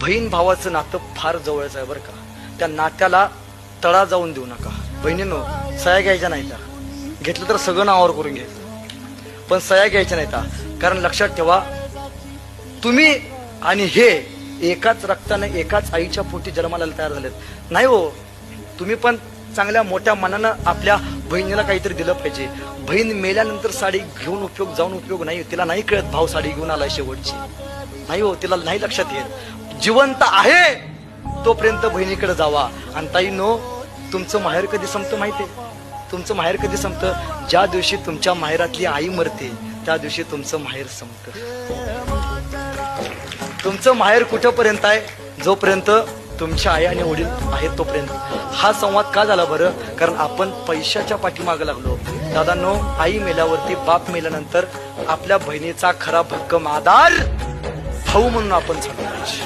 बहीण भावाचं नातं फार जवळच आहे बरं का. त्या नात्याला तडा जाऊन देऊ नका. बहिणींनो, सया घ्यायच्या नाही त्या, घेतलं तर सगळं नावावर करून घ्यायचं, पण सया घ्यायच्या नाही त्या. कारण लक्षात ठेवा, तुम्ही आणि हे एकाच रक्ताने एकाच आईच्या पोटी जन्माला तयार झालेत. नाही हो, तुम्ही पण चांगल्या मोठ्या मनानं आपल्या बहिणीला काहीतरी दिलं पाहिजे. बहीण मेल्यानंतर साडी घेऊन जाऊन उपयोग नाही. तिला नाही कळत भाऊ साडी घेऊन आलाय शेवटची. नाही हो, तिला नाही लक्षात येत. जिवंत आहे तोपर्यंत बहिणीकडे जावा. आणि ताईनो, तुमचं माहेर कधी संपतं माहितीये? तुमचं माहेर कधी संपतं? ज्या दिवशी तुमच्या माहेरातली आई मरते त्या दिवशी तुमचं माहेर संपतं. तुमचं माहेर कुठपर्यंत आहे? जोपर्यंत तुमच्या आई आणि वडील आहेत तोपर्यंत. हा संवाद का झाला बरं? कारण आपण पैशाच्या पाठीमागे लागलो. दादांनो, आई मेल्यावरती, बाप मेल्यानंतर आपल्या बहिणीचा खरा भक्कम आधार भाऊ म्हणून आपण झालो पाहिजे.